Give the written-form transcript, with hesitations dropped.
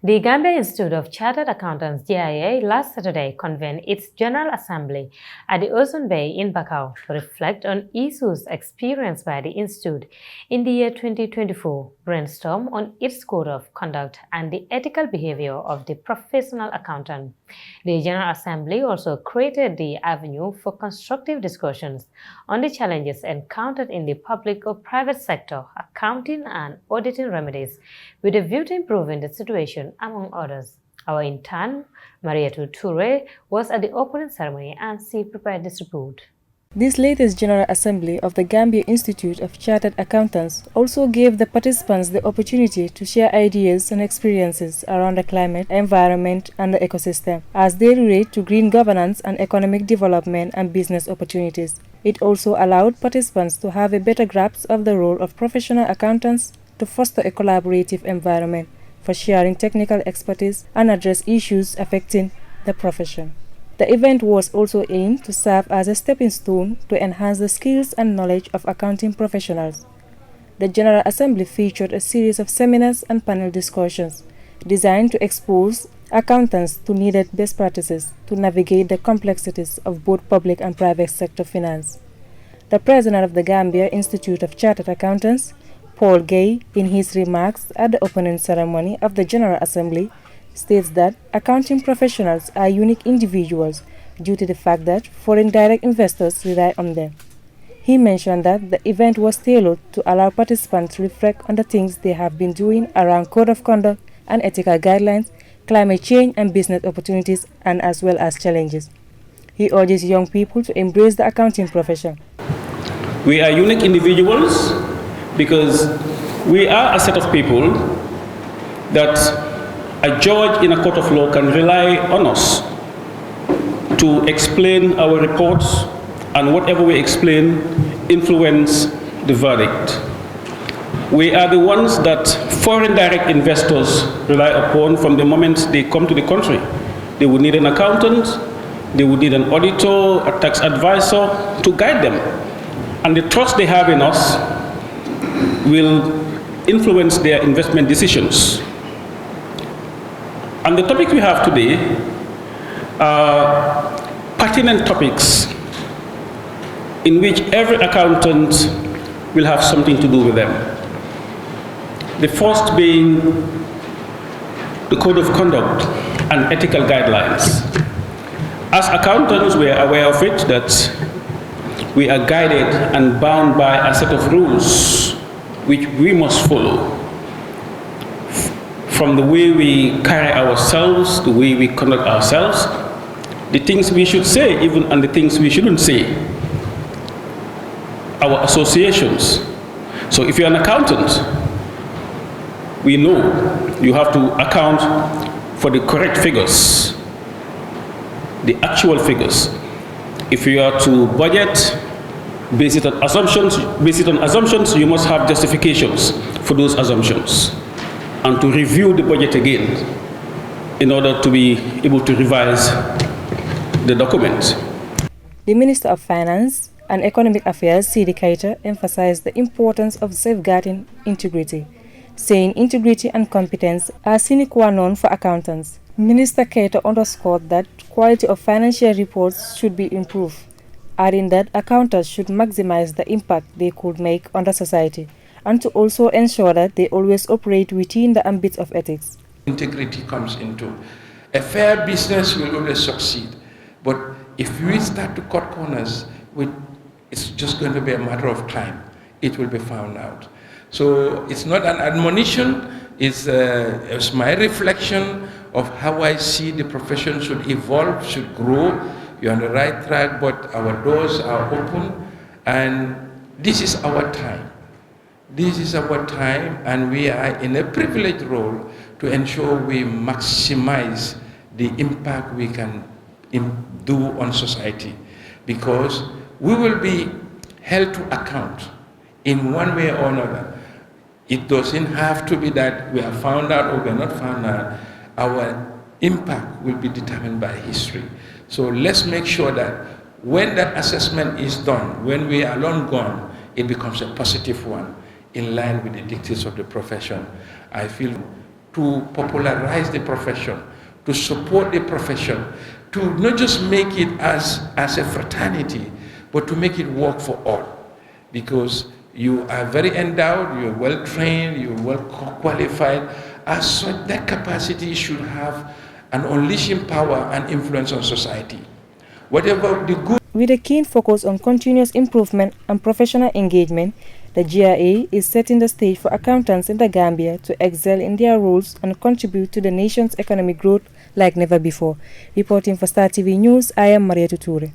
The Gambia Institute of Chartered Accountants GIA last Saturday convened its General Assembly at the Ocean Bay in Bakau to reflect on issues experienced by the Institute in the year 2024, brainstorm on its code of conduct and the ethical behavior of the professional accountant. The General Assembly also created the avenue for constructive discussions on the challenges encountered in the public or private sector, accounting and auditing remedies, with a view to improving the situation among others. Our intern, Mariatu Toure, was at the opening ceremony and she prepared this report. This latest General Assembly of the Gambia Institute of Chartered Accountants also gave the participants the opportunity to share ideas and experiences around the climate, environment, and the ecosystem as they relate to green governance and economic development and business opportunities. It also allowed participants to have a better grasp of the role of professional accountants to foster a collaborative environment for sharing technical expertise and address issues affecting the profession. The event was also aimed to serve as a stepping stone to enhance the skills and knowledge of accounting professionals. The General Assembly featured a series of seminars and panel discussions designed to expose accountants to needed best practices to navigate the complexities of both public and private sector finance. The president of the Gambia Institute of Chartered Accountants, Paul GiA, in his remarks at the opening ceremony of the General Assembly, states that accounting professionals are unique individuals due to the fact that foreign direct investors rely on them. He mentioned that the event was tailored to allow participants to reflect on the things they have been doing around code of conduct and ethical guidelines, climate change and business opportunities, and as well as challenges. He urges young people to embrace the accounting profession. We are unique individuals because we are a set of people that a judge in a court of law can rely on us to explain our reports, and whatever we explain influence the verdict. We are the ones that foreign direct investors rely upon from the moment they come to the country. They would need an accountant, they would need an auditor, a tax advisor to guide them. And the trust they have in us will influence their investment decisions. And the topic we have today are pertinent topics in which every accountant will have something to do with them. The first being the code of conduct and ethical guidelines. As accountants, we are aware of it that we are guided and bound by a set of rules which we must follow. From the way we carry ourselves, the way we conduct ourselves, the things we should say even and the things we shouldn't say, our associations. So if you're an accountant, we know you have to account for the correct figures, the actual figures. If you are to budget, base it on assumptions, you must have justifications for those assumptions, and to review the budget again in order to be able to revise the document. The Minister of Finance and Economic Affairs, C.D. Keita, emphasized the importance of safeguarding integrity, saying integrity and competence are sine qua non for accountants. Minister Keita underscored that quality of financial reports should be improved, adding that accountants should maximize the impact they could make on the society, and to also ensure that they always operate within the ambit of ethics. Integrity comes into a fair business will always succeed, but if we start to cut corners, it's just going to be a matter of time. It will be found out. So it's not an admonition, it's my reflection of how I see the profession should evolve, should grow. You're on the right track, but our doors are open, and this is our time. This is our time, and we are in a privileged role to ensure we maximize the impact we can do on society, because we will be held to account in one way or another. It doesn't have to be that we are found out or we are not found out. Our impact will be determined by history. So let's make sure that when that assessment is done, when we are long gone, it becomes a positive one in line with the dictates of the profession. I feel to popularize the profession, to support the profession, to not just make it as a fraternity, but to make it work for all. Because you are very endowed, you're well trained, you're well qualified. As such, that capacity should have an unleashing power and influence on society. Whatever the good. With a keen focus on continuous improvement and professional engagement, the GiA is setting the stage for accountants in the Gambia to excel in their roles and contribute to the nation's economic growth like never before. Reporting for Star TV News, I am Maria Tuture.